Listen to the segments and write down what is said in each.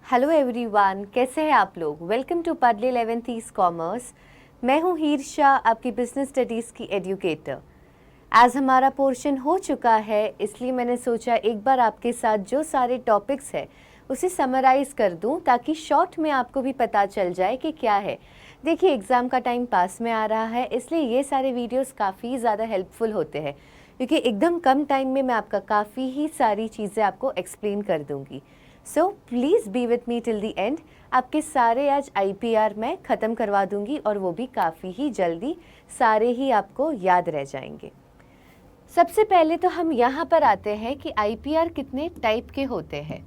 Hello everyone, कैसे हैं आप लोग। वेलकम टू पाडली 11th कॉमर्स। मैं हूं हीरशा, आपकी बिजनेस स्टडीज़ की एजुकेटर। आज हमारा पोर्शन हो चुका है, इसलिए मैंने सोचा एक बार आपके साथ जो सारे टॉपिक्स हैं उसे समराइज़ कर दूं, ताकि शॉर्ट में आपको भी पता चल जाए कि क्या है। देखिए, एग्ज़ाम का टाइम पास में आ रहा है, इसलिए ये सारे वीडियोस काफ़ी ज़्यादा हेल्पफुल होते हैं, क्योंकि एकदम कम टाइम में मैं आपका काफ़ी ही सारी चीज़ें आपको एक्सप्लेन कर दूँगी। So please be with me till the and. आपके सारे आज IPR मैं ख़त्म करवा दूंगी, और वो भी काफ़ी ही जल्दी, सारे ही आपको याद रह जाएंगे। सबसे पहले तो हम यहाँ पर आते हैं कि IPR कितने टाइप के होते हैं।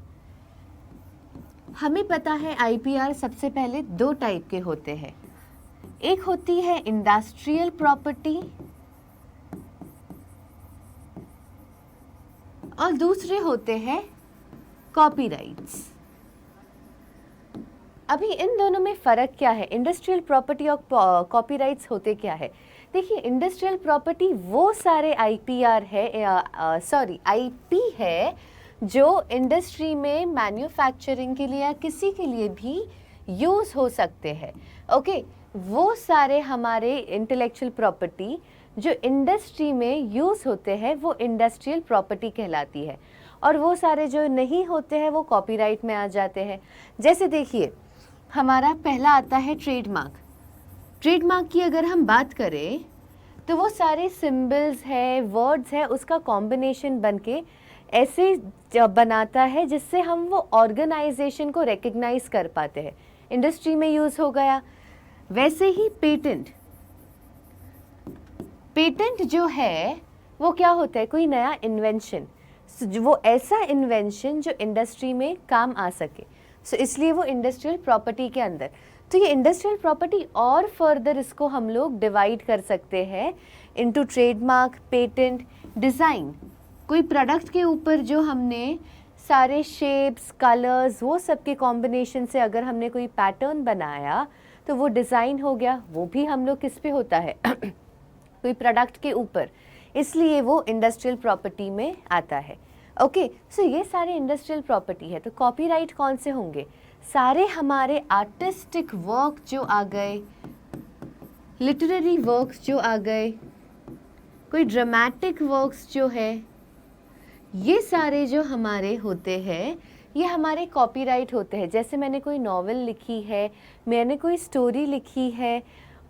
हमें पता है IPR सबसे पहले दो टाइप के होते हैं। एक होती है इंडस्ट्रियल प्रॉपर्टी और दूसरे होते हैं कॉपीराइट्स। अभी इन दोनों में फ़र्क क्या है, इंडस्ट्रियल प्रॉपर्टी और कॉपीराइट्स होते क्या है। देखिए, इंडस्ट्रियल प्रॉपर्टी वो सारे IPR है, IP है जो इंडस्ट्री में मैन्युफैक्चरिंग के लिए या किसी के लिए भी यूज़ हो सकते हैं। ओके, वो सारे हमारे इंटेलेक्चुअल प्रॉपर्टी जो इंडस्ट्री में यूज़ होते हैं वो इंडस्ट्रियल प्रॉपर्टी कहलाती है, और वो सारे जो नहीं होते हैं वो कॉपीराइट में आ जाते हैं। जैसे देखिए, हमारा पहला आता है ट्रेडमार्क। ट्रेडमार्क की अगर हम बात करें तो वो सारे सिंबल्स है, वर्ड्स है, उसका कॉम्बिनेशन बनके ऐसे बनाता है जिससे हम वो ऑर्गेनाइजेशन को रिकग्नाइज कर पाते हैं, इंडस्ट्री में यूज़ हो गया। वैसे ही पेटेंट, पेटेंट जो है वो क्या होता है, कोई नया इन्वेंशन, वो ऐसा इन्वेंशन जो इंडस्ट्री में काम आ सके, सो इसलिए वो इंडस्ट्रियल प्रॉपर्टी के अंदर। तो ये इंडस्ट्रियल प्रॉपर्टी और फर्दर इसको हम लोग डिवाइड कर सकते हैं इनटू ट्रेडमार्क, पेटेंट, डिज़ाइन। कोई प्रोडक्ट के ऊपर जो हमने सारे शेप्स, कलर्स, वो सब के कॉम्बिनेशन से अगर हमने कोई पैटर्न बनाया तो वो डिज़ाइन हो गया। वो भी हम लोग किस पे होता है कोई प्रोडक्ट के ऊपर, इसलिए वो इंडस्ट्रियल प्रॉपर्टी में आता है। ओके, सो ये सारे इंडस्ट्रियल प्रॉपर्टी है। तो कॉपीराइट कौन से होंगे, सारे हमारे आर्टिस्टिक वर्क जो आ गए, लिटरेरी वर्क्स जो आ गए, कोई ड्रामेटिक वर्क्स जो है, ये सारे जो हमारे होते हैं ये हमारे कॉपीराइट होते हैं। जैसे मैंने कोई नॉवेल लिखी है, मैंने कोई स्टोरी लिखी है,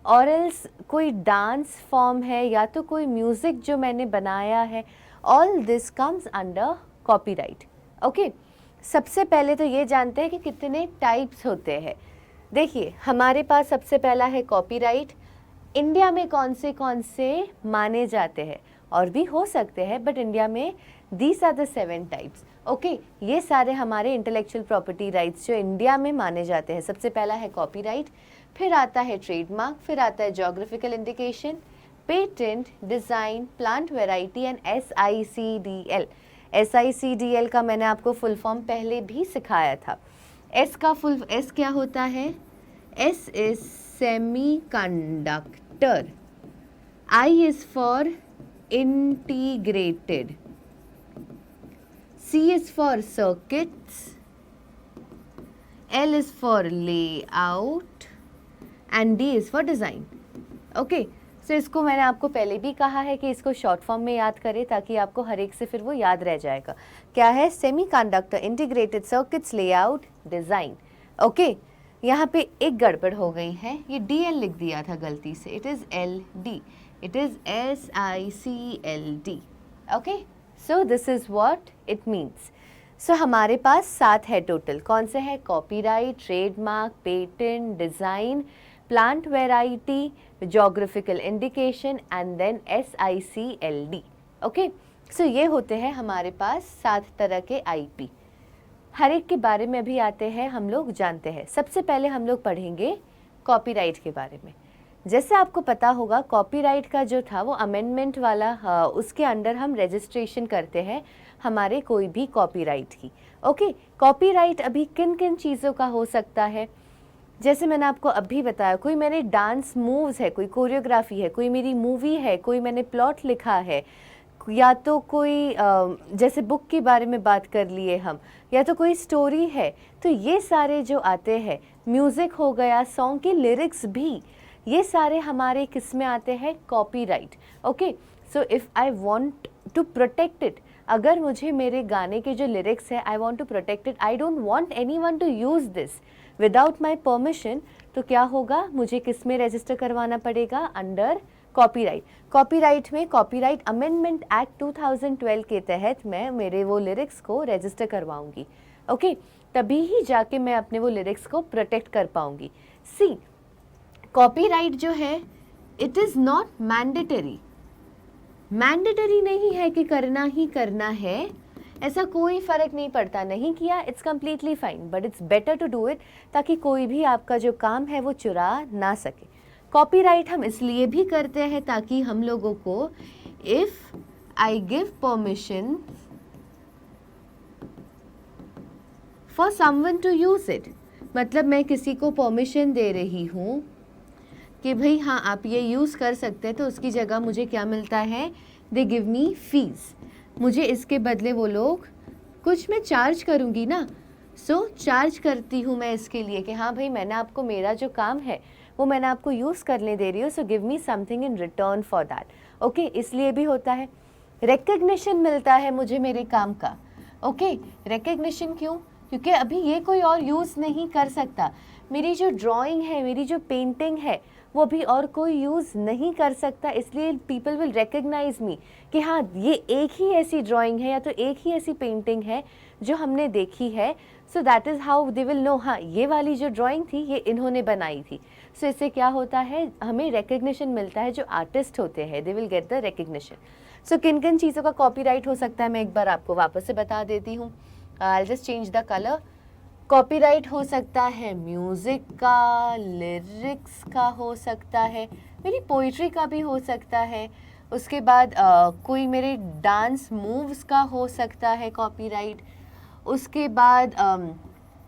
और एल्स कोई डांस फॉर्म है, या तो कोई म्यूज़िक जो मैंने बनाया है, all this comes under copyright. Okay, सबसे पहले तो ये जानते हैं कि कितने टाइप्स होते हैं। देखिए, हमारे पास सबसे पहला है कॉपीराइट। इंडिया में कौन से माने जाते हैं, और भी हो सकते हैं, बट इंडिया में these are the 7 types. Okay, ये सारे हमारे इंटेलेक्चुअल प्रॉपर्टी राइट्स जो इंडिया में माने जाते हैं। सबसे पहला है कॉपीराइट, फिर आता है ट्रेडमार्क, फिर आता है geographical indication, patent, design, plant variety and SICDL। SICDL का मैंने आपको फुल फॉर्म पहले भी सिखाया था। S क्या होता है, S is semi conductor, I is for integrated, C is for circuits, L is for layout and D is for design. Okay, so इसको मैंने आपको पहले भी कहा है कि इसको शॉर्ट फॉर्म में याद करें, ताकि आपको हर एक से फिर वो याद रह जाएगा। क्या है, semi conductor, integrated circuits, layout, design. Okay, यहाँ पे एक गड़बड़ हो गई है, ये DL लिख दिया था गलती से, it is LD, it is SICLD। Okay, so this is what it means. So हमारे पास 7 है टोटल। कौन से है, copyright, trademark, patent, design, plant variety, geographical indication and then SICLD। Okay, so ये होते हैं हमारे पास 7 तरह के IP। हर एक के बारे में भी आते हैं, हम लोग जानते हैं। सबसे पहले हम लोग पढ़ेंगे कॉपीराइट के बारे में। जैसे आपको पता होगा, कॉपीराइट का जो था वो अमेंडमेंट वाला, उसके अंडर हम रजिस्ट्रेशन करते हैं हमारे कोई भी कॉपीराइट की। ओके, कॉपीराइट अभी किन किन चीज़ों का हो सकता है, जैसे मैंने आपको अभी बताया, कोई मैंने डांस मूव्स है, कोई कोरियोग्राफी है, कोई मेरी मूवी है, कोई मैंने प्लॉट लिखा है, या तो कोई जैसे बुक के बारे में बात कर लिए हम, या तो कोई स्टोरी है, तो ये सारे जो आते हैं, म्यूज़िक हो गया, सॉन्ग के लिरिक्स भी, ये सारे हमारे किस में आते हैं, copyright. Okay, so if I want to protect it, अगर मुझे मेरे गाने के जो लिरिक्स है I want to protect it, I don't want anyone to use this without my permission, तो क्या होगा, मुझे किस में रजिस्टर करवाना पड़ेगा, अंडर कॉपीराइट। कॉपीराइट में कॉपीराइट अमेंडमेंट एक्ट 2012 के तहत मैं मेरे वो लिरिक्स को रजिस्टर करवाऊंगी। ओके, तभी ही जाके मैं अपने वो लिरिक्स को प्रोटेक्ट कर पाऊंगी। सी, कॉपीराइट जो है it is not mandatory, mandatory नहीं है कि करना ही करना है, ऐसा कोई फ़र्क नहीं पड़ता, नहीं किया it's completely fine, but it's better to do it, ताकि कोई भी आपका जो काम है वो चुरा ना सके। कॉपीराइट हम इसलिए भी करते हैं ताकि हम लोगों को, if I give permission for someone to use it, मतलब मैं किसी को परमिशन दे रही हूँ कि भाई हाँ आप ये यूज़ कर सकते हैं, तो उसकी जगह मुझे क्या मिलता है, दे गिव मी फीस, मुझे इसके बदले वो लोग कुछ मैं चार्ज करूँगी ना, सो चार्ज करती हूँ मैं इसके लिए कि हाँ भाई मैंने आपको, मेरा जो काम है वो मैंने आपको यूज़ करने दे रही हूँ, so give me something in return for that. Okay, इसलिए भी होता है। रिकग्निशन मिलता है मुझे मेरे काम का। ओके, रिकग्निशन क्यों, क्योंकि अभी ये कोई और यूज़ नहीं कर सकता, मेरी जो ड्राइंग है, मेरी जो पेंटिंग है, वो भी और कोई यूज़ नहीं कर सकता, इसलिए पीपल विल रिकग्नाइज मी कि हाँ ये एक ही ऐसी ड्राइंग है या तो एक ही ऐसी पेंटिंग है जो हमने देखी है, so that is how they will know, हाँ ये वाली जो ड्राइंग थी ये इन्होंने बनाई थी। सो इससे क्या होता है, हमें रिकग्निशन मिलता है, जो आर्टिस्ट होते हैं they will get the recognition. So किन किन चीज़ों का कॉपीराइट हो सकता है मैं एक बार आपको वापस से बता देती हूँ। I just change the colour. Copyright हो सकता है म्यूज़िक का, लिरिक्स का हो सकता है, मेरी पोइट्री का भी हो सकता है, उसके बाद कोई मेरे डांस मूव्स का हो सकता है कॉपीराइट, उसके बाद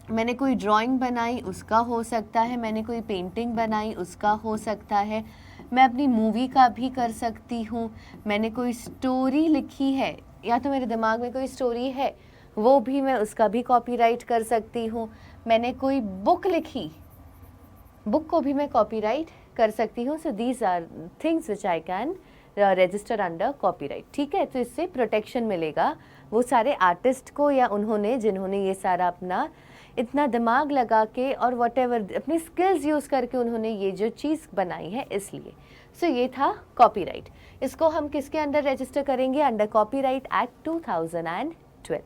मैंने कोई ड्राइंग बनाई उसका हो सकता है, मैंने कोई पेंटिंग बनाई उसका हो सकता है, मैं अपनी मूवी का भी कर सकती हूँ, मैंने कोई स्टोरी लिखी है या तो मेरे दिमाग में कोई स्टोरी है वो भी मैं उसका भी कॉपीराइट कर सकती हूँ, मैंने कोई बुक लिखी, बुक को भी मैं कॉपीराइट कर सकती हूँ। So these are things which I can register under copyright. ठीक है, तो इससे प्रोटेक्शन मिलेगा वो सारे आर्टिस्ट को या उन्होंने जिन्होंने ये सारा अपना इतना दिमाग लगा के और व्हाटएवर अपने स्किल्स यूज़ करके उन्होंने ये जो चीज़ बनाई है, इसलिए। सो ये था कॉपीराइट। इसको हम किसके अंडर रजिस्टर करेंगे, अंडर कॉपीराइट एक्ट 2012।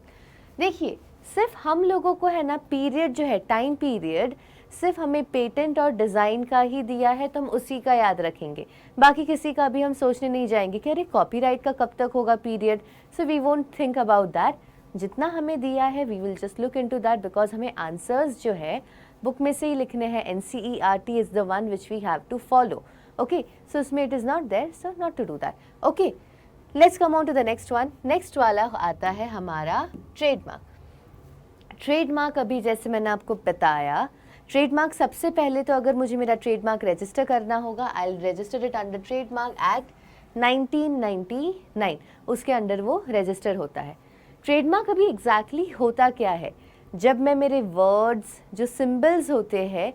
देखिए सिर्फ हम लोगों को है ना पीरियड जो है, टाइम पीरियड सिर्फ हमें पेटेंट और डिज़ाइन का ही दिया है, तो हम उसी का याद रखेंगे, बाकी किसी का भी हम सोचने नहीं जाएंगे कि अरे कॉपीराइट का कब तक होगा period, so we won't think about that. जितना हमें दिया है we will just look into that, because हमें आंसर्स जो है बुक में से ही लिखने हैं, NCERT is the one which we have to follow. Okay, so इसमें it is not there, so not to do that. Okay, let's come on to the next one. Next वाला आता है हमारा ट्रेडमार्क। ट्रेडमार्क अभी जैसे मैंने आपको बताया, ट्रेडमार्क सबसे पहले तो अगर मुझे मेरा ट्रेडमार्क रजिस्टर करना होगा, I will register it under trademark act 1999, उसके अंडर वो रजिस्टर होता है। ट्रेडमार्क अभी एग्जैक्टली होता क्या है, जब मैं मेरे वर्ड्स जो सिंबल्स होते हैं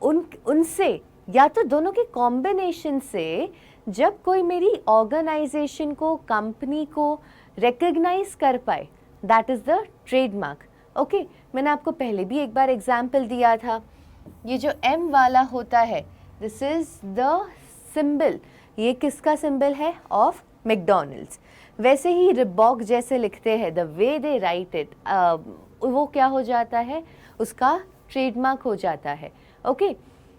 उनसे या तो दोनों के कॉम्बिनेशन से जब कोई मेरी ऑर्गेनाइजेशन को, कंपनी को रिकग्नाइज कर पाए, that is the trademark. Okay, मैंने आपको पहले भी एक बार एग्जाम्पल दिया था, ये जो M वाला होता है दिस इज़ द सिंबल, ये किसका सिंबल है, ऑफ मैकडॉनल्ड्स। वैसे ही रिबॉक जैसे लिखते हैं, the way they right it, वो क्या हो जाता है, उसका ट्रेडमार्क हो जाता है। ओके,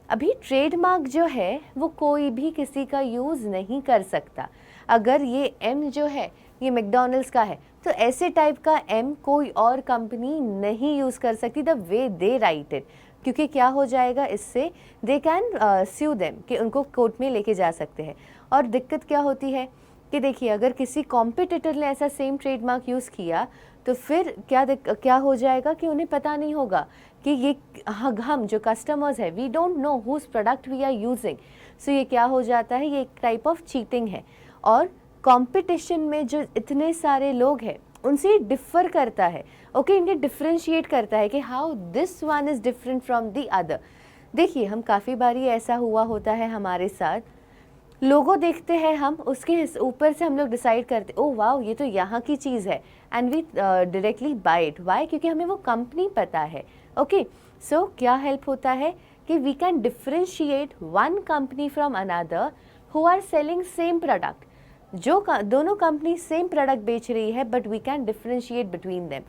अभी ट्रेडमार्क जो है वो कोई भी किसी का यूज़ नहीं कर सकता। अगर ये M जो है ये मैकडॉनल्ड्स का है, तो ऐसे टाइप का M कोई और कंपनी नहीं यूज़ कर सकती, the way they right it, क्योंकि क्या हो जाएगा इससे, दे कैन स्यू देम, कि उनको कोर्ट में लेके जा सकते हैं। और दिक्कत क्या होती है कि देखिए अगर किसी कॉम्पिटिटर ने ऐसा सेम ट्रेडमार्क यूज़ किया तो फिर क्या हो जाएगा कि उन्हें पता नहीं होगा कि ये हम जो कस्टमर्स है, we don't know whose product we are using, so ये क्या हो जाता है, ये एक टाइप ऑफ चीटिंग है। और कंपटीशन में जो इतने सारे लोग हैं उनसे डिफर करता है, ओके, इनके डिफ्रेंशिएट करता है कि how this one is different from the other. देखिए हम काफ़ी बारी ऐसा हुआ होता है हमारे साथ, लोगो देखते हैं हम, उसके ऊपर से हम लोग डिसाइड करते ओ वाह ये तो यहाँ की चीज़ है, and we directly buy it. Why? क्योंकि हमें वो कंपनी पता है। ओके, सो क्या हेल्प होता है कि we can differentiate one company from another who are selling same product. जो दोनों कंपनी सेम प्रोडक्ट बेच रही है but we can differentiate between them.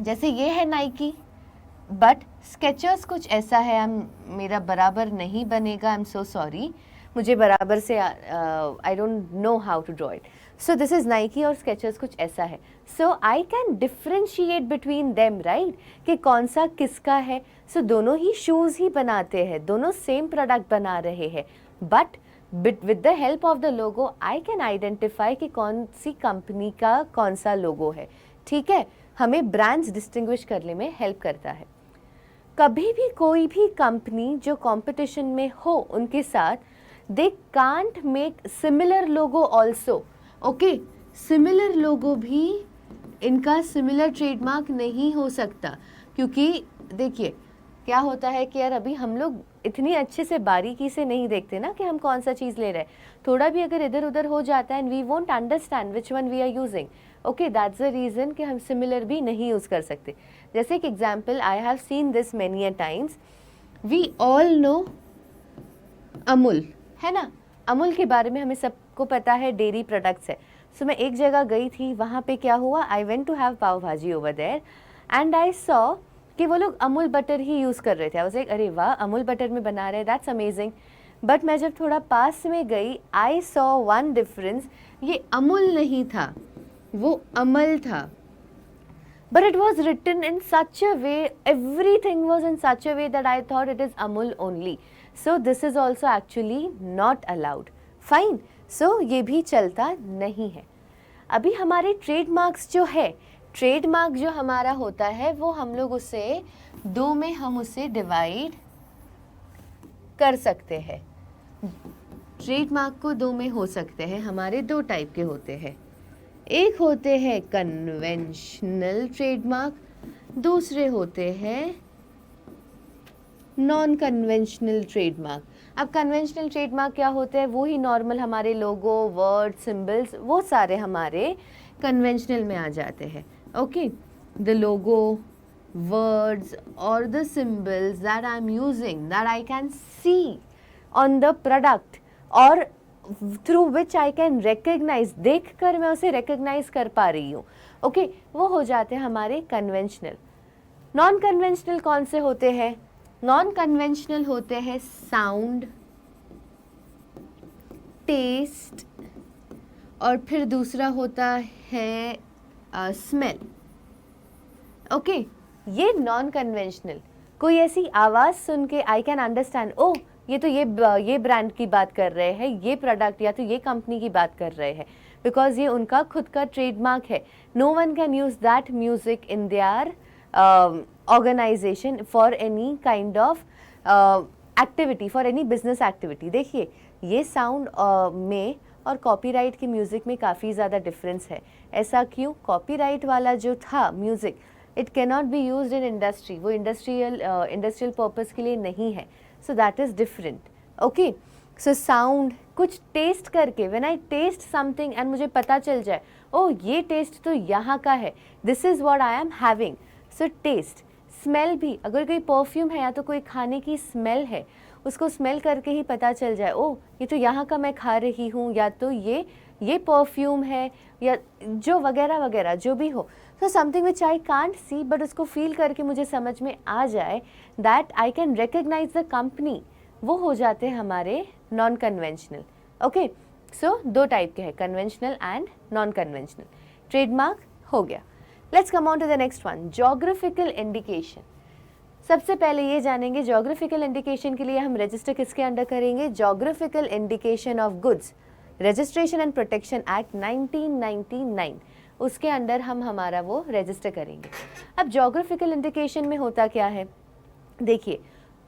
जैसे ये है नाइकी, बट स्केचर्स कुछ ऐसा है, मेरा बराबर नहीं बनेगा, आई एम सो सॉरी, मुझे बराबर से I don't know how to draw it. So this is Nike और स्केचर्स कुछ ऐसा है। So I can differentiate between them, right, कि कौन सा किसका है। सो दोनों ही शूज़ ही बनाते हैं, दोनों सेम प्रोडक्ट बना रहे हैं, but with the help of the logo I can identify कि कौन सी कंपनी का कौन सा लोगो है। ठीक है, हमें ब्रांड्स डिस्टिंग्विश करने में हेल्प करता है। कभी भी कोई भी कंपनी जो कंपटीशन में हो उनके साथ, they can't make similar logo also. Okay, similar logo भी इनका सिमिलर ट्रेडमार्क नहीं हो सकता, क्योंकि देखिए क्या होता है कि यार अभी हम लोग इतनी अच्छे से बारीकी से नहीं देखते ना कि हम कौन सा चीज़ ले रहे हैं। थोड़ा भी अगर इधर उधर हो जाता है and we won't understand which one we are using, okay, that's the reason कि हम सिमिलर भी नहीं यूज़ कर सकते। जैसे एक example, I have seen this many a times, we all know Amul, है ना, अमूल के बारे में हमें सबको पता है, डेयरी प्रोडक्ट्स है। सो मैं एक जगह गई थी, वहाँ पे क्या हुआ, I went to have pav bhaji over there and I saw कि वो लोग अमूल बटर ही यूज़ कर रहे थे। आई वाज लाइक अरे वाह, अमूल बटर में बना रहे हैं, दैट्स अमेजिंग। बट मैं जब थोड़ा पास में गई, आई सॉ वन डिफरेंस, ये अमूल नहीं था, वो अमल था। But it was written in such a way, everything was in such a way that I thought it is Amul only. So this is also actually not allowed. Fine. So ये भी चलता नहीं है। अभी हमारे ट्रेडमार्क्स जो है, trademark जो हमारा होता है वो हम लोग उसे दो में हम उसे डिवाइड कर सकते हैं। ट्रेडमार्क को दो में हो सकते हैं, हमारे दो टाइप के होते हैं। एक होते हैं कन्वेंशनल ट्रेडमार्क, दूसरे होते हैं नॉन कन्वेंशनल ट्रेडमार्क। अब कन्वेंशनल ट्रेडमार्क क्या होते हैं, वो ही नॉर्मल हमारे लोगो, वर्ड, सिंबल्स, वो सारे हमारे कन्वेंशनल में आ जाते हैं। ओके, द लोगो, वर्ड्स और the symbols that I am using, that I can see on the product और through which I can recognise, देख कर मैं उसे रिकग्नाइज कर पा रही हूँ। ओके, वो हो जाते हैं हमारे कन्वेंशनल। नॉन कन्वेंशनल कौन से होते हैं? नॉन कन्वेंशनल होते हैं साउंड, टेस्ट और फिर दूसरा होता है स्मेल। ओके, ये नॉन कन्वेंशनल, कोई ऐसी आवाज़ सुन के आई कैन अंडरस्टैंड, ओह ये तो ये ब्रांड की बात कर रहे हैं, ये प्रोडक्ट या तो ये कंपनी की बात कर रहे हैं, बिकॉज ये उनका खुद का ट्रेडमार्क है। No one can use that music in their organisation for any kind of activity, for any business activity. देखिए ये साउंड में और कॉपीराइट की म्यूज़िक में काफ़ी ज़्यादा डिफरेंस है। ऐसा क्यों? कॉपीराइट वाला जो था music, it can not be used in industry, वो इंडस्ट्रियल पर्पस के लिए नहीं है। So that is different. Okay, so sound, कुछ टेस्ट करके, when I test something and मुझे पता चल जाए ओ ये टेस्ट तो यहाँ का है, this is what I am having, so test. Smell भी, अगर कोई परफ्यूम है या तो कोई खाने की स्मेल है, उसको स्मेल करके ही पता चल जाए ओ ये तो यहाँ का मैं खा रही हूँ, या तो ये परफ्यूम है, या जो वगैरह वगैरह जो भी हो। So something which I can't see but उसको फील करके मुझे समझ में आ जाए, that I can recognise the company, वो हो जाते हैं हमारे नॉन कन्वेंशनल। ओके, सो दो टाइप के हैं, conventional and non conventional. Trademark हो गया। Let's come on to the next one, geographical indication. सबसे पहले ये जानेंगे ज्योग्राफिकल इंडिकेशन के लिए हम रजिस्टर किसके अंडर करेंगे? Geographical indication of goods registration and protection act 1999, उसके अंडर हम हमारा वो रजिस्टर करेंगे। अब ज्योग्राफिकल इंडिकेशन में होता क्या है, देखिए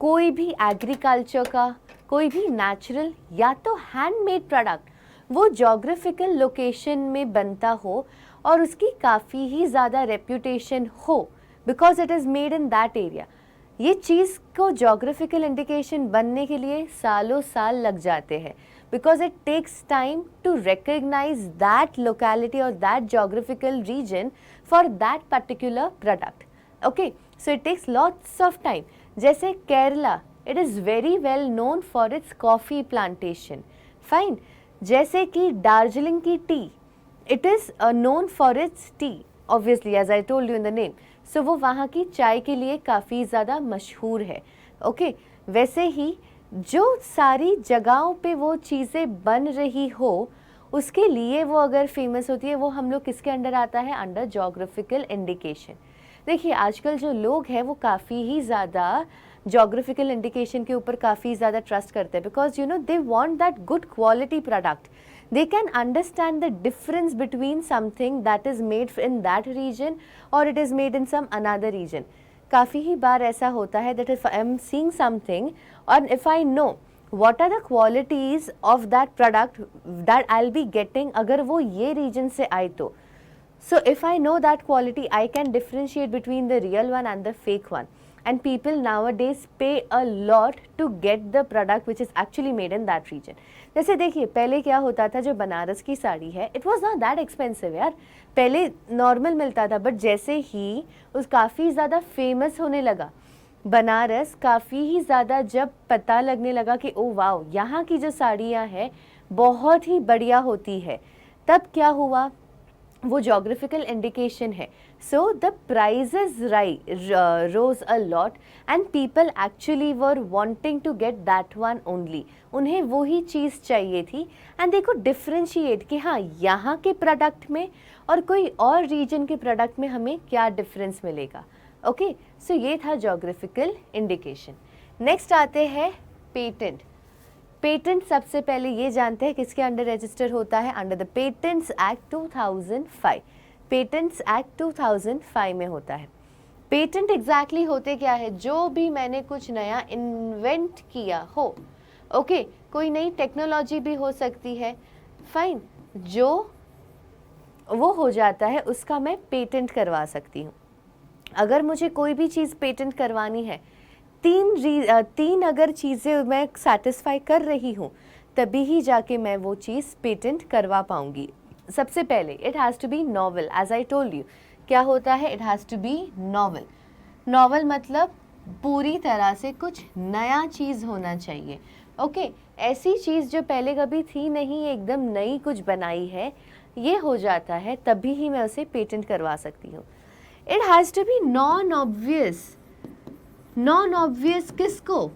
कोई भी एग्रीकल्चर का, कोई भी नेचुरल या तो हैंडमेड प्रोडक्ट, वो जोग्राफिकल लोकेशन में बनता हो और उसकी काफ़ी ही ज़्यादा रेप्यूटेशन हो because it is made in that area. ये चीज़ को जोग्राफिकल इंडिकेशन बनने के लिए सालों साल लग जाते हैं because it takes time to recognize that locality or that geographical region for that particular product. Okay, so it takes lots of time. जैसे Kerala, it is very well known for its coffee plantation. Fine. जैसे कि दार्जिलिंग की T, it is known for its tea. Obviously, as I told you in the name. So वो वहाँ की चाय के लिए काफ़ी ज़्यादा मशहूर है. Okay, वैसे ही जो सारी जगहों पे वो चीज़ें बन रही हो उसके लिए वो अगर फेमस होती है, वो हम लोग किसके अंडर आता है? Under geographical indication. देखिए आजकल जो लोग हैं वो काफ़ी ही ज़्यादा जोग्राफिकल इंडिकेशन के ऊपर काफ़ी ज़्यादा ट्रस्ट करते हैं because you know they want that good quality product. They can understand the difference between something that is made in that region और it is made in some another region. काफ़ी ही बार ऐसा होता है that if I am seeing something और if I know what are the qualities of that product that I'll be getting अगर वो ये region से आए तो so if I know that quality I can differentiate between the real one and the fake one and people nowadays pay a lot to get the product which is actually made in that region। जैसे देखिए पहले क्या होता था, जो बनारस की साड़ी है it was not that expensive यार, पहले नॉर्मल मिलता था बट जैसे ही उस काफ़ी ज़्यादा फेमस होने लगा बनारस, काफ़ी ही ज़्यादा जब पता लगने लगा कि ओ वाओ यहाँ की जो साड़ियाँ हैं बहुत ही बढ़िया होती है, तब क्या हुआ, वो जोग्राफिकल इंडिकेशन है। So the prices rose a lot and people actually were wanting to get that one only. उन्हें वही चीज़ चाहिए थी एंड दे कुड डिफरेंशिएट कि हाँ यहाँ के प्रोडक्ट में और कोई और रीजन के प्रोडक्ट में हमें क्या डिफरेंस मिलेगा। ओके, सो ये था जोग्राफिकल इंडिकेशन। नेक्स्ट आते हैं पेटेंट। पेटेंट सबसे पहले ये जानते हैं किसके अंडर रजिस्टर होता है? Under the patents act 2005। Patents act 2005 में होता है। पेटेंट एग्जैक्टली होते क्या है? जो भी मैंने कुछ नया इन्वेंट किया हो, ओके, कोई नई टेक्नोलॉजी भी हो सकती है, फाइन, जो वो हो जाता है उसका मैं पेटेंट करवा सकती हूँ। अगर मुझे कोई भी चीज़ पेटेंट करवानी है, तीन अगर चीज़ें मैं सेटिस्फाई कर रही हूँ तभी ही जाके मैं वो चीज़ पेटेंट करवा पाऊँगी। सबसे पहले it has to be novel, as I told you. क्या होता है? It has to be novel. Novel मतलब पूरी तरह से कुछ नया चीज़ होना चाहिए। ओके, ऐसी चीज़ जो पहले कभी थी नहीं, एकदम नई कुछ बनाई है, ये हो जाता है तभी ही मैं उसे पेटेंट करवा सकती हूँ। It has to be non obvious. Non obvious किसको?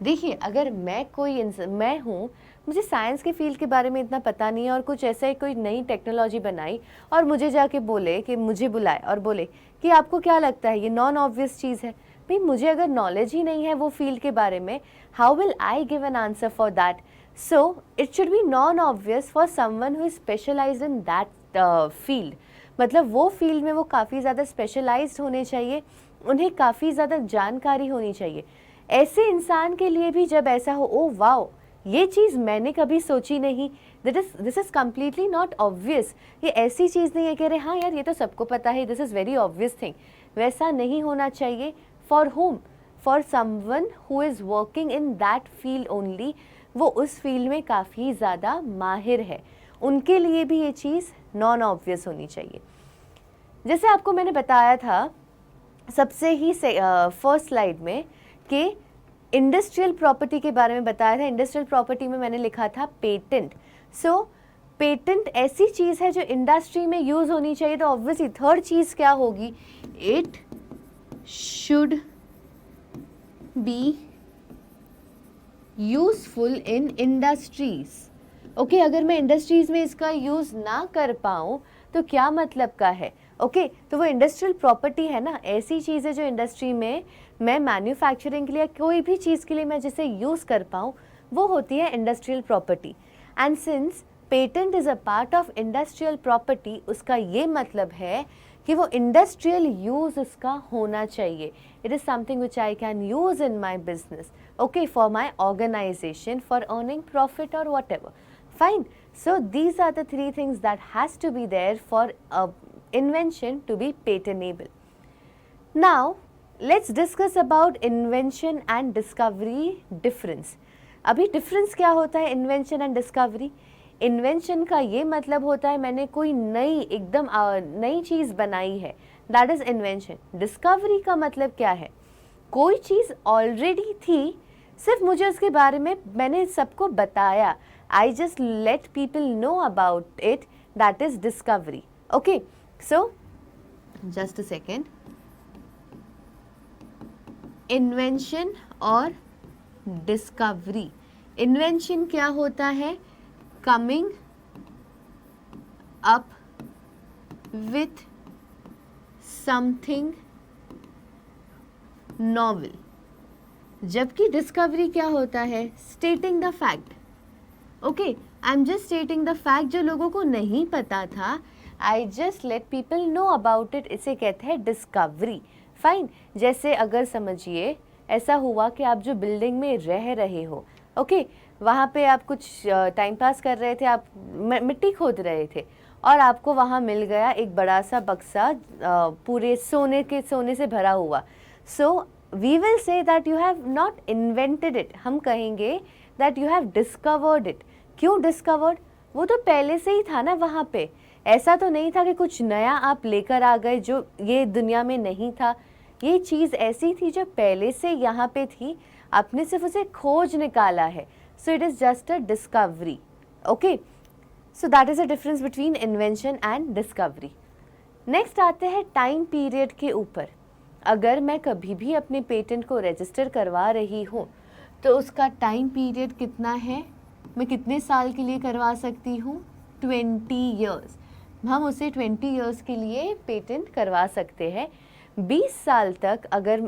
देखिए अगर मैं हूँ, मुझे साइंस के फील्ड के बारे में इतना पता नहीं है और कुछ ऐसा ही कोई नई टेक्नोलॉजी बनाई और मुझे जाके बोले कि मुझे बुलाए और बोले कि आपको क्या लगता है ये नॉन ऑब्वियस चीज़ है। भाई मुझे अगर नॉलेज ही नहीं है वो फील्ड के बारे में, how will I give an answer for that? So it should be non obvious for someone who is specialised in that field. मतलब वो फील्ड में वो काफ़ी ज़्यादा स्पेशलाइज्ड होने चाहिए, उन्हें काफ़ी ज़्यादा जानकारी होनी चाहिए। ऐसे इंसान के लिए भी जब ऐसा हो, ओ वाओ ये चीज़ मैंने कभी सोची नहीं, this is completely not obvious, ये ऐसी चीज़ नहीं है कि अरे हाँ यार ये तो सबको पता है, this is very obvious thing. वैसा नहीं होना चाहिए। For home? For someone who is working in that field only, वो उस फील्ड में काफ़ी ज़्यादा माहिर है, उनके लिए भी ये चीज़ नॉन ऑब्वियस होनी चाहिए। जैसे आपको मैंने बताया था सबसे ही फर्स्ट स्लाइड में कि इंडस्ट्रियल प्रॉपर्टी के बारे में बताया था। इंडस्ट्रियल प्रॉपर्टी में मैंने लिखा था पेटेंट। सो पेटेंट ऐसी चीज़ है जो इंडस्ट्री में यूज़ होनी चाहिए। तो ऑब्वियसली थर्ड चीज़ क्या होगी? It should be useful in industries. Okay, अगर मैं इंडस्ट्रीज में इसका यूज़ ना कर पाऊँ तो क्या मतलब का है? ओके, तो वो इंडस्ट्रियल प्रॉपर्टी है ना, ऐसी चीज़ है जो इंडस्ट्री में मैं मैन्युफैक्चरिंग के लिए कोई भी चीज़ के लिए मैं जिसे यूज़ कर पाऊँ, वो होती है industrial property. And since patent is a part of industrial property, उसका ये मतलब है कि वो इंडस्ट्रियल यूज़ उसका होना चाहिए। It is something which I can use in my business, okay, for my organisation, for earning profit और whatever, Fine. So these are the three things that has to be there for a invention to be patentable. Now let's discuss about invention and discovery difference. अभी difference क्या होता है invention and discovery? Invention का ये मतलब होता है मैंने कोई नई एकदम नई चीज़ बनाई है, दैट इज़ इन्वेंशन. डिस्कवरी का मतलब क्या है? कोई चीज़ ऑलरेडी थी, सिर्फ मुझे उसके बारे में मैंने सबको बताया, I just let people know about it, that is discovery. Okay, so just a second. Invention और डिस्कवरी. इन्वेंशन क्या होता है? Coming up with something novel. जबकि डिस्कवरी क्या होता है? Stating the fact. Okay, I am just stating the fact जो लोगों को नहीं पता था, I just let people know about it, इसे कहते हैं डिस्कवरी. फाइन. जैसे अगर समझिए ऐसा हुआ कि आप जो बिल्डिंग में रह रहे हो, ओके, वहाँ पे आप कुछ टाइम पास कर रहे थे, आप मिट्टी खोद रहे थे और आपको वहाँ मिल गया एक बड़ा सा बक्सा पूरे सोने से भरा हुआ. So we will say that you have not invented it, हम कहेंगे that you have discovered it. क्यों डिस्कवर्ड? वो तो पहले से ही था ना वहाँ पे. ऐसा तो नहीं था कि कुछ नया आप लेकर आ गए जो ये दुनिया में नहीं था. ये चीज़ ऐसी थी जो पहले से यहाँ पे थी, आपने सिर्फ उसे खोज निकाला है. So it is just a discovery. Okay, so that is a difference between invention and discovery. Next आते हैं टाइम पीरियड के ऊपर. अगर मैं कभी भी अपने पेटेंट को रजिस्टर करवा रही हूँ तो उसका टाइम पीरियड कितना है? मैं कितने साल के लिए करवा सकती हूँ? 20 ईयर्स. हम उसे 20 ईयर्स के लिए पेटेंट करवा सकते हैं. 20 साल तक अगर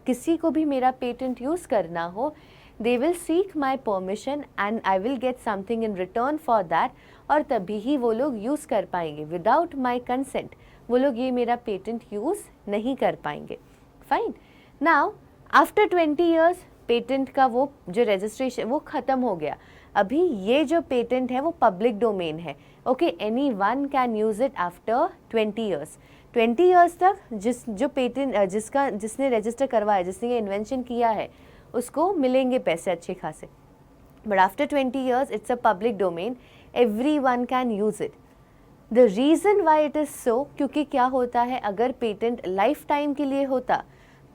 किसी को भी मेरा पेटेंट यूज़ करना हो, they will seek my permission and I will get something in return for that, और तभी ही वो लोग यूज़ कर पाएंगे. विदाउट माई कंसेंट वो लोग ये मेरा पेटेंट यूज़ नहीं कर पाएंगे. Fine. Now after 20 years patent का वो जो रजिस्ट्रेशन वो ख़त्म हो गया. अभी ये जो पेटेंट है वो पब्लिक डोमेन है. Okay, any one can use it after 20 years. 20 years तक जो पेटेंट जिसने रजिस्टर करवाया, जिसने ये इन्वेंशन किया है, उसको मिलेंगे पैसे अच्छे खासे. But after 20 years it's a public domain, every one can use it. The reason why it is so, क्योंकि क्या होता है, अगर पेटेंट लाइफ टाइम के लिए होता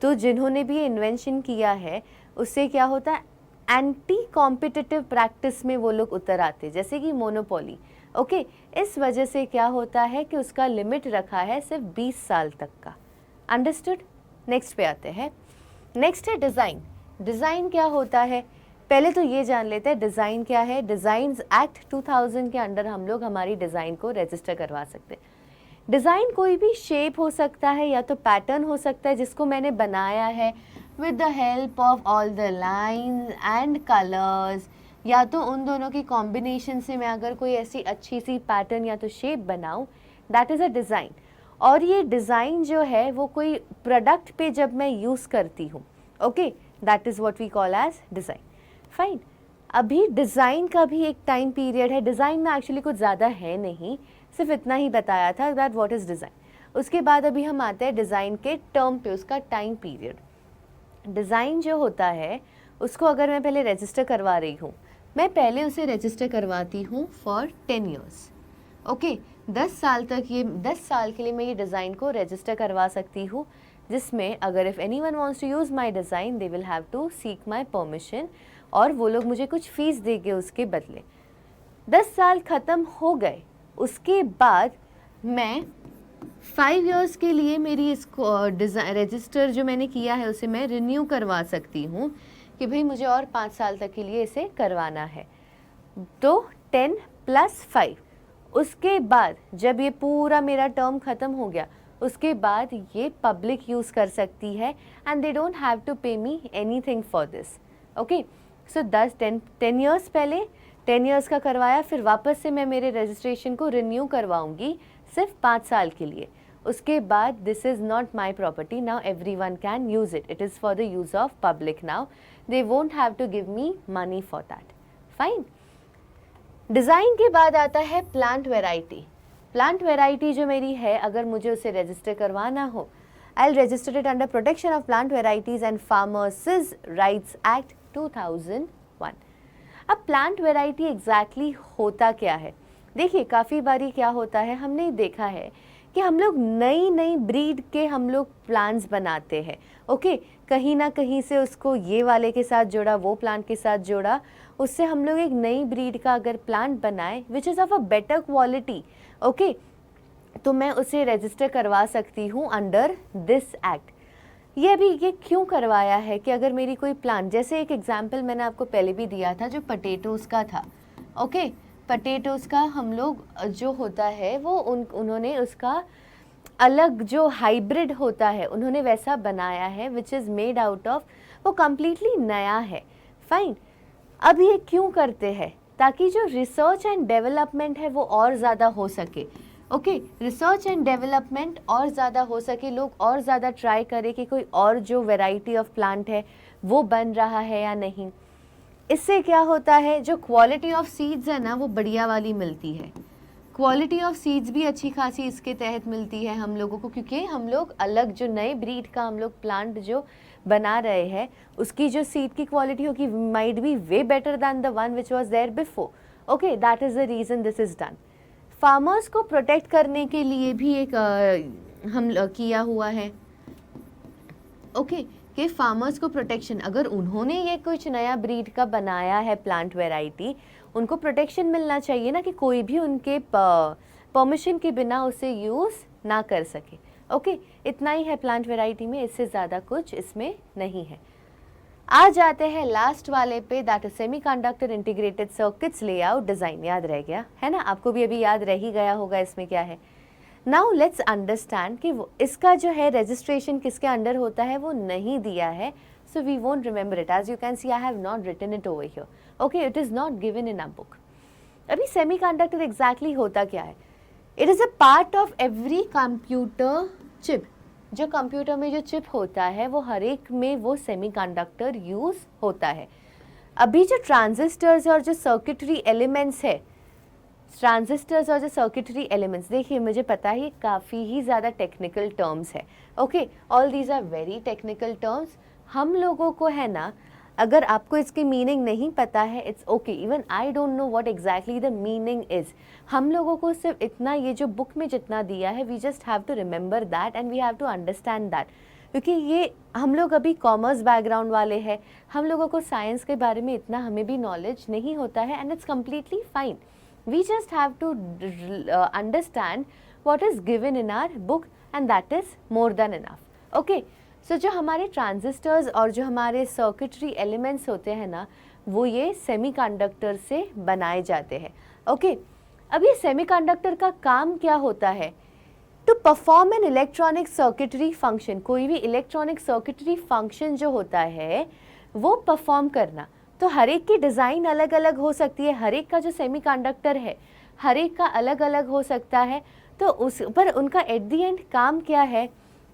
तो जिन्होंने भी ये इन्वेंशन किया है उससे क्या होता है, एंटी कॉम्पिटिटिव प्रैक्टिस में वो लोग उतर आते, जैसे कि मोनोपोली. ओके, इस वजह से क्या होता है कि उसका लिमिट रखा है सिर्फ 20 साल तक का. अंडरस्टूड. नेक्स्ट पे आते हैं. नेक्स्ट है डिज़ाइन. डिज़ाइन क्या होता है? पहले तो ये जान लेते हैं डिज़ाइन क्या है. डिज़ाइंस एक्ट 2000 के अंडर हम लोग हमारी डिज़ाइन को रजिस्टर करवा सकते हैं. डिज़ाइन कोई भी शेप हो सकता है या तो पैटर्न हो सकता है जिसको मैंने बनाया है with the help of all the lines and colours, या तो उन दोनों की कॉम्बिनेशन से मैं अगर कोई ऐसी अच्छी सी पैटर्न या तो शेप बनाऊं, दैट इज़ अ डिज़ाइन. और ये डिज़ाइन जो है वो कोई प्रोडक्ट पे जब मैं यूज़ करती हूँ, okay, that is what we call as design. Fine. अभी डिज़ाइन का भी एक टाइम पीरियड है. डिज़ाइन में एक्चुअली कुछ ज़्यादा है नहीं, सिर्फ इतना ही बताया था दैट व्हाट इज़ डिज़ाइन. उसके बाद अभी हम आते हैं डिज़ाइन के टर्म पे, उसका टाइम पीरियड. डिज़ाइन जो होता है उसको अगर मैं पहले रजिस्टर करवा रही हूँ, मैं पहले उसे रजिस्टर करवाती हूँ फॉर 10 ईयर्स. ओके, 10 साल तक, ये 10 साल के लिए मैं ये डिज़ाइन को रजिस्टर करवा सकती हूँ, जिसमें अगर if anyone wants to use my design they will have to seek my permission, और वो लोग मुझे कुछ फ़ीस देंगे उसके बदले. 10 साल ख़त्म हो गए, उसके बाद मैं 5 ईयर्स के लिए मेरी इसको रजिस्टर जो मैंने किया है उसे मैं रिन्यू करवा सकती हूँ कि भाई मुझे और 5 साल तक के लिए इसे करवाना है. तो 10 + 5. उसके बाद जब ये पूरा मेरा टर्म ख़त्म हो गया, उसके बाद ये पब्लिक यूज़ कर सकती है and they don't have to pay me anything for this. Okay, so 10 years पहले 10 ईयर्स का करवाया, फिर वापस से मैं मेरे रजिस्ट्रेशन को रिन्यू करवाऊँगी सिर्फ 5 साल के लिए. उसके बाद this is not my property now, every one can use it, it is for the use of public now, they won't have to give me money for that. Fine. Design के बाद आता है प्लांट वेराइटी। प्लांट वेराइटी जो मेरी है, अगर मुझे उसे रजिस्टर करवाना हो, I will register it under protection of plant varieties and farmers rights act 2001। अब प्लांट वेराइटी एग्जैक्टली होता क्या है? देखिए, काफ़ी बारी क्या होता है, हमने देखा है कि हम लोग नई नई ब्रीड के हम लोग प्लांट्स बनाते हैं। ओके, कहीं ना कहीं से उसको ये वाले के साथ जोड़ा, वो प्लांट के साथ जोड़ा, उससे हम लोग एक नई ब्रीड का अगर प्लांट बनाए which is of a better quality, okay, तो मैं उसे रजिस्टर करवा सकती हूँ अंडर दिस एक्ट। ये क्यों करवाया है कि अगर मेरी कोई प्लांट, जैसे एक एग्जांपल मैंने आपको पहले भी दिया था जो पटेटोज़ का था, ओके, पटेटोज़ का हम लोग जो होता है वो उन्होंने उसका अलग जो हाइब्रिड होता है उन्होंने वैसा बनाया है which is made out of, वो कम्प्लीटली नया है, फाइन। अब ये क्यों करते हैं? ताकि जो रिसर्च एंड डेवलपमेंट है वो और ज़्यादा हो सके, ओके, रिसर्च एंड डेवलपमेंट और ज़्यादा हो सके, लोग और ज़्यादा ट्राई करें कि कोई और जो वैरायटी ऑफ प्लांट है वो बन रहा है या नहीं। इससे क्या होता है, जो क्वालिटी ऑफ सीड्स है ना वो बढ़िया वाली मिलती है। क्वालिटी ऑफ सीड्स भी अच्छी खासी इसके तहत मिलती है हम लोगों को, क्योंकि हम लोग अलग जो नए ब्रीड का हम लोग प्लांट जो बना रहे हैं उसकी जो सीड की क्वालिटी होगी might be way better than the one which was there before, okay, that is the reason this is done. Farmers को प्रोटेक्ट करने के लिए भी एक हम किया हुआ है, ओके, कि फार्मर्स को प्रोटेक्शन, अगर उन्होंने ये कुछ नया ब्रीड का बनाया है प्लांट वैरायटी, उनको प्रोटेक्शन मिलना चाहिए ना कि कोई भी उनके परमिशन के बिना उसे यूज़ ना कर सके, ओके, इतना ही है प्लांट वैरायटी में, इससे ज़्यादा कुछ इसमें नहीं है। आ जाते हैं लास्ट वाले पे, that is semiconductor integrated circuits layout design. याद रह गया है ना, आपको भी अभी याद रह ही गया होगा इसमें क्या है। नाउ लेट्स अंडरस्टैंड कि इसका जो है रजिस्ट्रेशन किसके अंडर होता है वो नहीं दिया है, so we won't remember it. As you can see I have not written it over here, okay, it is not given in a book. अभी सेमीकंडक्टर एग्जैक्टली होता क्या है? It is a part of every computer chip. जो computer में जो chip होता है वो हर एक में वो सेमीकंडक्टर यूज़ होता है। अभी जो ट्रांजिस्टर्स और जो सर्किटरी एलिमेंट्स है, ट्रांजिस्टर्स और जो सर्किटरी एलिमेंट्स, देखिए मुझे पता है ये काफ़ी ही ज़्यादा टेक्निकल टर्म्स है, okay, all these are very technical terms. हम लोगों को है ना, अगर आपको इसकी मीनिंग नहीं पता है it's okay, even I don't know what exactly the meaning is. हम लोगों को सिर्फ इतना, ये जो बुक में जितना दिया है we just have to remember that and we have to understand that, क्योंकि ये हम लोग अभी कॉमर्स बैकग्राउंड वाले हैं, हम लोगों को साइंस के बारे में इतना हमें भी नॉलेज नहीं होता है and it's completely fine. We just have to understand what is given in our book and that is more than enough. Okay, so जो हमारे ट्रांजिस्टर्स और जो हमारे सर्किटरी एलिमेंट्स होते हैं ना वो ये सेमीकंडक्टर से बनाए जाते हैं, ओके। अब ये सेमीकंडक्टर का काम क्या होता है? To perform an electronic circuitry function, कोई भी इलेक्ट्रॉनिक सर्किटरी फंक्शन जो होता है वो परफॉर्म करना। तो हर एक की डिज़ाइन अलग अलग हो सकती है, हर एक का जो सेमीकंडक्टर है हर एक का अलग अलग हो सकता है, तो उस पर उनका एट द एंड काम क्या है?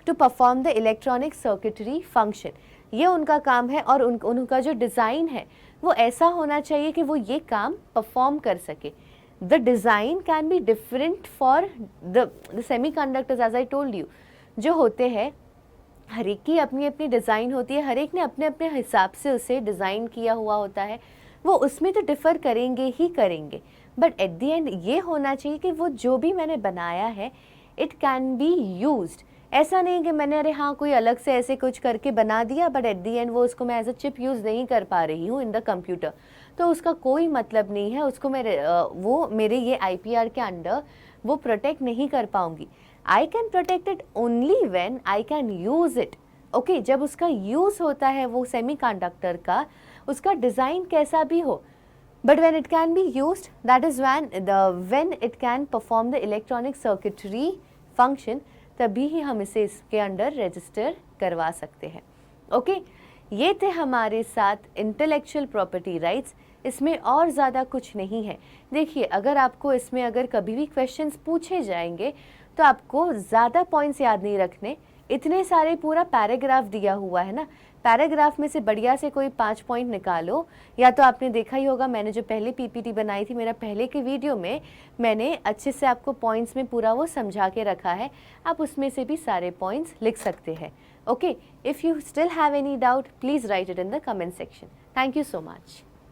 To perform the electronic circuitry function, ये उनका काम है। और उनका जो डिज़ाइन है वो ऐसा होना चाहिए कि वो ये काम परफॉर्म कर सके। The design can be different for the semiconductors, as I told you, जो होते हैं हर एक की अपनी अपनी डिज़ाइन होती है, हर एक ने अपने अपने हिसाब से उसे डिज़ाइन किया हुआ होता है, वो उसमें तो डिफ़र करेंगे ही करेंगे, बट एट द एंड ये होना चाहिए कि वो जो भी मैंने बनाया है इट कैन बी यूज्ड। ऐसा नहीं कि मैंने अरे हाँ कोई अलग से ऐसे कुछ करके बना दिया बट एट द एंड वो उसको मैं एज अ चिप यूज़ नहीं कर पा रही हूँ इन द कंप्यूटर, तो उसका कोई मतलब नहीं है, उसको वो मेरे ये IPR के अंडर वो प्रोटेक्ट नहीं कर पाऊँगी। I can protect it only when I can use it, okay, जब उसका यूज़ होता है वो सेमीकंडक्टर का, उसका डिज़ाइन कैसा भी हो, but when it can be used, that is when it can perform the electronic circuitry function, तभी ही हम इसे इसके अंडर रजिस्टर करवा सकते हैं, ओके। ये थे हमारे साथ इंटेलेक्चुअल प्रॉपर्टी राइट्स, इसमें और ज़्यादा कुछ नहीं है। देखिए, अगर आपको इसमें अगर कभी भी क्वेश्चंस पूछे जाएंगे तो आपको ज़्यादा पॉइंट्स याद नहीं रखने, इतने सारे पूरा पैराग्राफ दिया हुआ है ना, पैराग्राफ में से बढ़िया से कोई 5 पॉइंट निकालो, या तो आपने देखा ही होगा मैंने जो पहले पीपीटी बनाई थी, मेरा पहले के वीडियो में मैंने अच्छे से आपको पॉइंट्स में पूरा वो समझा के रखा है, आप उसमें से भी सारे पॉइंट्स लिख सकते हैं। Okay, if you still have any doubt please write it in the comment section. Thank you so much.